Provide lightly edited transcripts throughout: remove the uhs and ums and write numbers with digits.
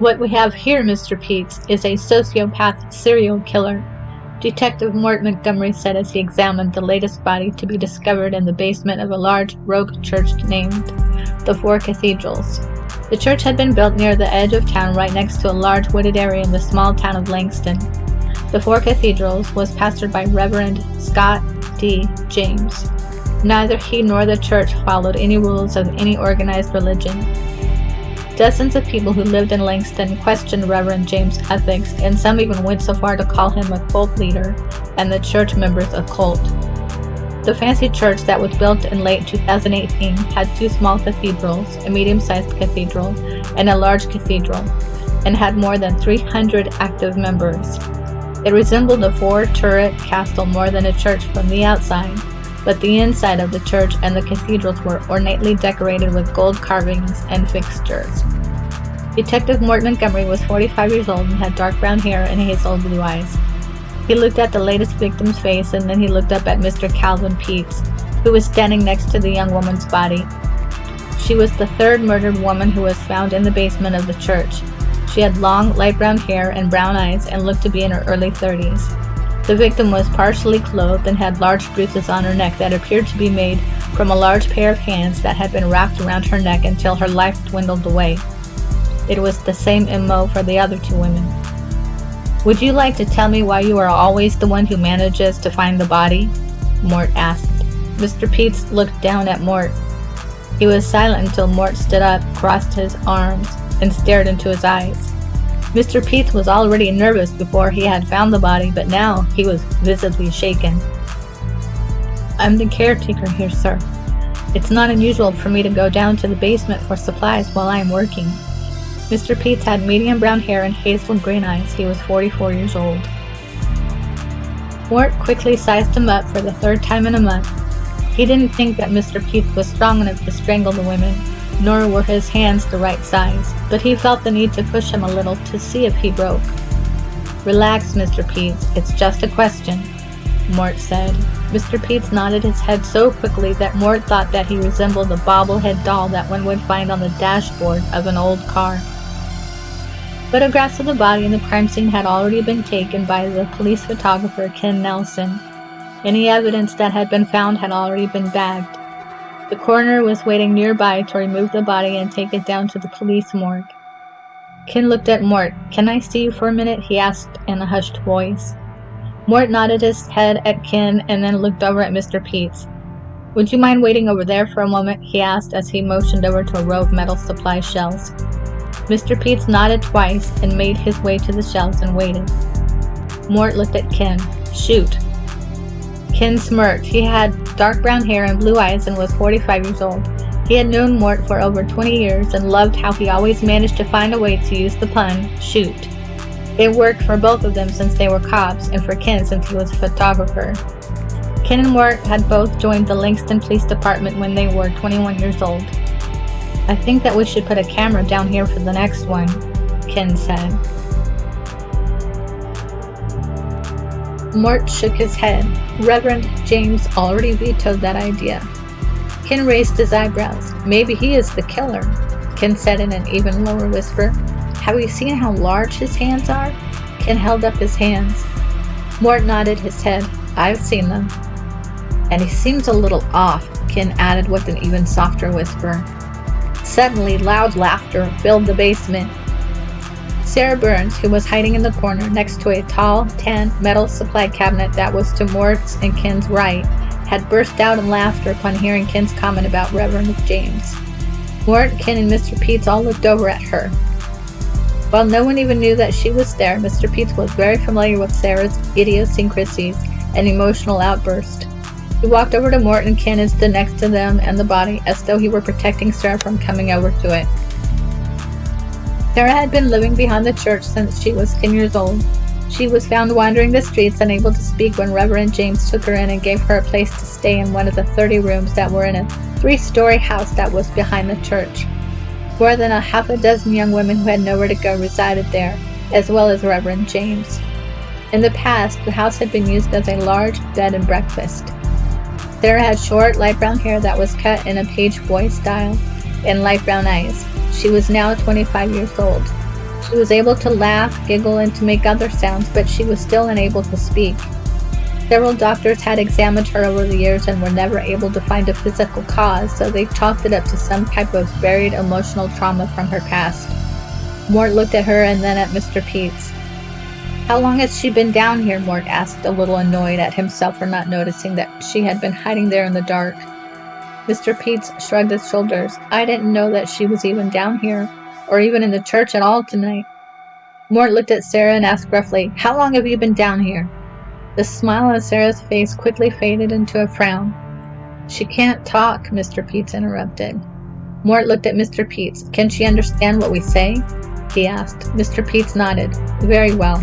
What we have here, Mr. Peets, is a sociopath serial killer, Detective Mort Montgomery said as he examined the latest body to be discovered in the basement of a large rogue church named the Four Cathedrals. The church had been built near the edge of town right next to a large wooded area in the small town of Langston. The Four Cathedrals was pastored by Reverend Scott D. James. Neither he nor the church followed any rules of any organized religion. Dozens of people who lived in Langston questioned Reverend James' ethics, and some even went so far to call him a cult leader and the church members a cult. The fancy church that was built in late 2018 had two small cathedrals, a medium-sized cathedral and a large cathedral, and had more than 300 active members. It resembled a four-turret castle more than a church from the outside, but the inside of the church and the cathedrals were ornately decorated with gold carvings and fixtures. Detective Mort Montgomery was 45 years old and had dark brown hair and hazel blue eyes. He looked at the latest victim's face, and then he looked up at Mr. Calvin Peets, who was standing next to the young woman's body. She was the third murdered woman who was found in the basement of the church. She had long, light brown hair and brown eyes and looked to be in her early 30s. The victim was partially clothed and had large bruises on her neck that appeared to be made from a large pair of hands that had been wrapped around her neck until her life dwindled away. It was the same MO for the other two women. "Would you like to tell me why you are always the one who manages to find the body?" Mort asked. Mr. Peets looked down at Mort. He was silent until Mort stood up, crossed his arms, and stared into his eyes. Mr. Peets was already nervous before he had found the body, but now he was visibly shaken. "I'm the caretaker here, sir. It's not unusual for me to go down to the basement for supplies while I am working." Mr. Peets had medium brown hair and hazel green eyes. He was 44 years old. Mort quickly sized him up for the third time in a month. He didn't think that Mr. Peets was strong enough to strangle the women, nor were his hands the right size, but he felt the need to push him a little to see if he broke. "Relax, Mr. Peets, it's just a question," Mort said. Mr. Peets nodded his head so quickly that Mort thought that he resembled a bobblehead doll that one would find on the dashboard of an old car. Photographs of the body and the crime scene had already been taken by the police photographer Ken Nelson. Any evidence that had been found had already been bagged. The coroner was waiting nearby to remove the body and take it down to the police morgue. Ken looked at Mort. "Can I see you for a minute?" he asked in a hushed voice. Mort nodded his head at Ken and then looked over at Mr. Peets. "Would you mind waiting over there for a moment?" he asked as he motioned over to a row of metal supply shelves. Mr. Peets nodded twice and made his way to the shelves and waited. Mort looked at Ken. "Shoot." Ken smirked. He had dark brown hair and blue eyes and was 45 years old. He had known Mort for over 20 years and loved how he always managed to find a way to use the pun, shoot. It worked for both of them since they were cops, and for Ken since he was a photographer. Ken and Mort had both joined the Langston Police Department when they were 21 years old. "I think that we should put a camera down here for the next one," Ken said. Mort shook his head. Reverend James already vetoed that idea. Ken raised his eyebrows. "Maybe he is the killer," Ken said in an even lower whisper. "Have you seen how large his hands are?" Ken held up his hands. Mort nodded his head. "I've seen them." "And he seems a little off," Ken added with an even softer whisper. Suddenly, loud laughter filled the basement. Sarah Burns, who was hiding in the corner next to a tall, tan metal supply cabinet that was to Mort's and Ken's right, had burst out in laughter upon hearing Ken's comment about Reverend James. Mort, Ken, and Mr. Peets all looked over at her. While no one even knew that she was there, Mr. Peets was very familiar with Sarah's idiosyncrasies and emotional outbursts. He walked over to Mort and Ken and stood next to them and the body as though he were protecting Sarah from coming over to it. Sarah had been living behind the church since she was 10 years old. She was found wandering the streets, unable to speak, when Reverend James took her in and gave her a place to stay in one of the 30 rooms that were in a 3-story house that was behind the church. More than a half a dozen young women who had nowhere to go resided there, as well as Reverend James. In the past, the house had been used as a large bed and breakfast. Sarah had short, light brown hair that was cut in a page boy style and light brown eyes. She was now 25 years old. She was able to laugh, giggle, and to make other sounds, but she was still unable to speak. Several doctors had examined her over the years and were never able to find a physical cause, so they chalked it up to some type of buried emotional trauma from her past. Mort looked at her and then at Mr. Peets. "How long has she been down here?" Mort asked, a little annoyed at himself for not noticing that she had been hiding there in the dark. Mr. Peets shrugged his shoulders. "I didn't know that she was even down here, or even in the church at all tonight." Mort looked at Sarah and asked gruffly, "How long have you been down here?" The smile on Sarah's face quickly faded into a frown. "She can't talk," Mr. Peets interrupted. Mort looked at Mr. Peets. "Can she understand what we say?" he asked. Mr. Peets nodded. "Very well."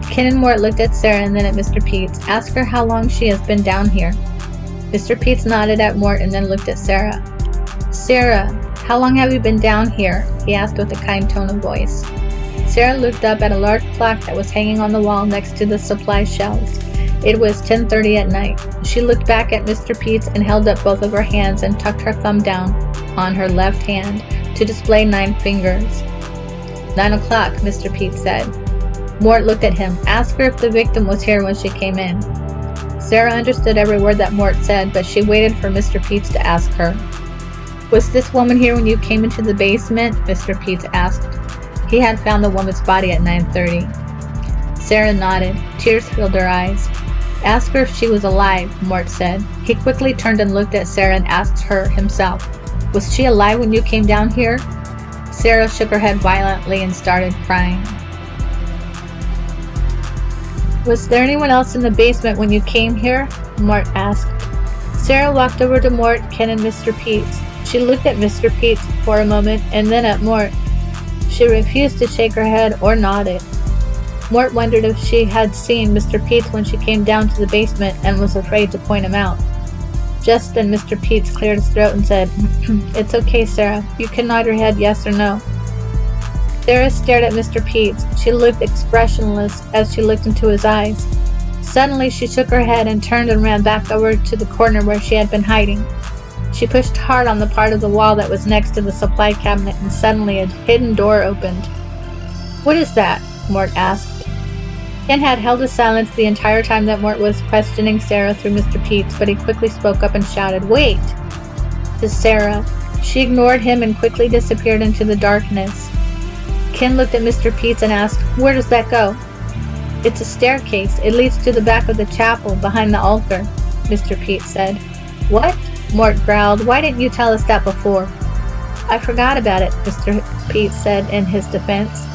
Ken and Mort looked at Sarah and then at Mr. Peets. "Ask her how long she has been down here." Mr. Peets nodded at Mort and then looked at Sarah. "Sarah, how long have you been down here?" he asked with a kind tone of voice. Sarah looked up at a large clock that was hanging on the wall next to the supply shelves. It was 10:30 at night. She looked back at Mr. Peets and held up both of her hands and tucked her thumb down on her left hand to display 9 fingers. 9 o'clock, Mr. Peets said. Mort looked at him. "Ask her if the victim was here when she came in." Sarah understood every word that Mort said, but she waited for Mr. Peets to ask her. "Was this woman here when you came into the basement?" Mr. Peets asked. He had found the woman's body at 9:30. Sarah nodded. Tears filled her eyes. "Ask her if she was alive," Mort said. He quickly turned and looked at Sarah and asked her himself, "Was she alive when you came down here?" Sarah shook her head violently and started crying. "Was there anyone else in the basement when you came here?" Mort asked. Sarah walked over to Mort, Ken, and Mr. Peets. She looked at Mr. Peets for a moment and then at Mort. She refused to shake her head or nod it. Mort wondered if she had seen Mr. Peets when she came down to the basement and was afraid to point him out. Just then Mr. Peets cleared his throat and said, "It's okay, Sarah. You can nod your head yes or no." Sarah stared at Mr. Peets. She looked expressionless as she looked into his eyes. Suddenly she shook her head and turned and ran back over to the corner where she had been hiding. She pushed hard on the part of the wall that was next to the supply cabinet, and suddenly a hidden door opened. "What is that?" Mort asked. Ken had held his silence the entire time that Mort was questioning Sarah through Mr. Peets, but he quickly spoke up and shouted, "Wait!" to Sarah. She ignored him and quickly disappeared into the darkness. Ken looked at Mr. Peets and asked, "Where does that go?" "It's a staircase. It leads to the back of the chapel, behind the altar," Mr. Peets said. "What?" Mort growled. "Why didn't you tell us that before?" "I forgot about it," Mr. Peets said in his defense.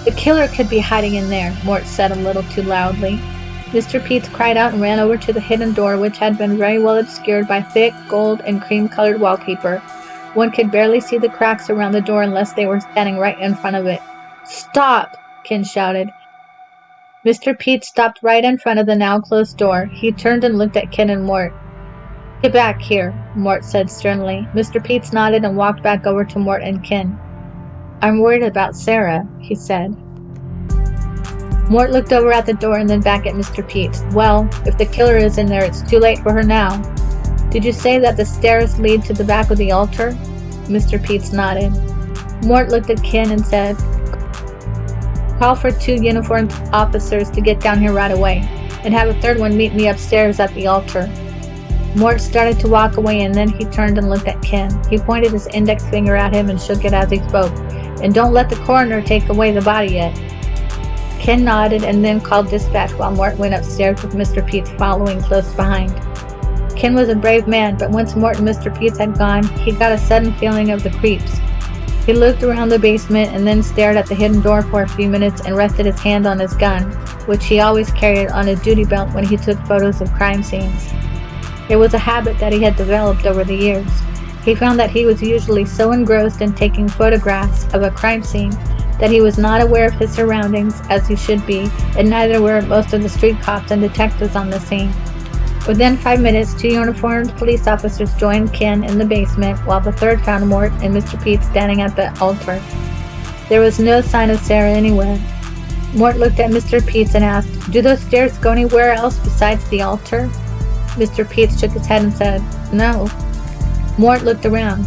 "The killer could be hiding in there," Mort said a little too loudly. Mr. Peets cried out and ran over to the hidden door, which had been very well obscured by thick gold and cream-colored wallpaper. One could barely see the cracks around the door unless they were standing right in front of it. "Stop!" Ken shouted. Mr. Peets stopped right in front of the now closed door. He turned and looked at Ken and Mort. "Get back here," Mort said sternly. Mr. Peets nodded and walked back over to Mort and Ken. "I'm worried about Sarah," he said. Mort looked over at the door and then back at Mr. Peets. "Well, if the killer is in there, it's too late for her now." "Did you say that the stairs lead to the back of the altar?" Mr. Peets nodded. Mort looked at Ken and said, "Call for 2 uniformed officers to get down here right away, and have a 3rd one meet me upstairs at the altar." Mort started to walk away and then he turned and looked at Ken. He pointed his index finger at him and shook it as he spoke. "And don't let the coroner take away the body yet." Ken nodded and then called dispatch while Mort went upstairs with Mr. Peets following close behind. Ken was a brave man, but once Mort and Mr. Peets had gone, he got a sudden feeling of the creeps. He looked around the basement and then stared at the hidden door for a few minutes and rested his hand on his gun, which he always carried on a duty belt when he took photos of crime scenes. It was a habit that he had developed over the years. He found that he was usually so engrossed in taking photographs of a crime scene that he was not aware of his surroundings as he should be, and neither were most of the street cops and detectives on the scene. Within 5 minutes, 2 uniformed police officers joined Ken in the basement, while the 3rd found Mort and Mr. Peets standing at the altar. There was no sign of Sarah anywhere. Mort looked at Mr. Peets and asked, "Do those stairs go anywhere else besides the altar?" Mr. Peets shook his head and said, "No." Mort looked around.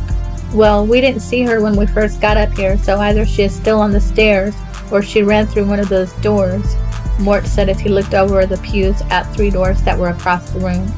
Well, we didn't see her when we first got up here, so either she is still on the stairs, or she ran through one of those doors, Mort said as he looked over the pews at 3 doors that were across the room.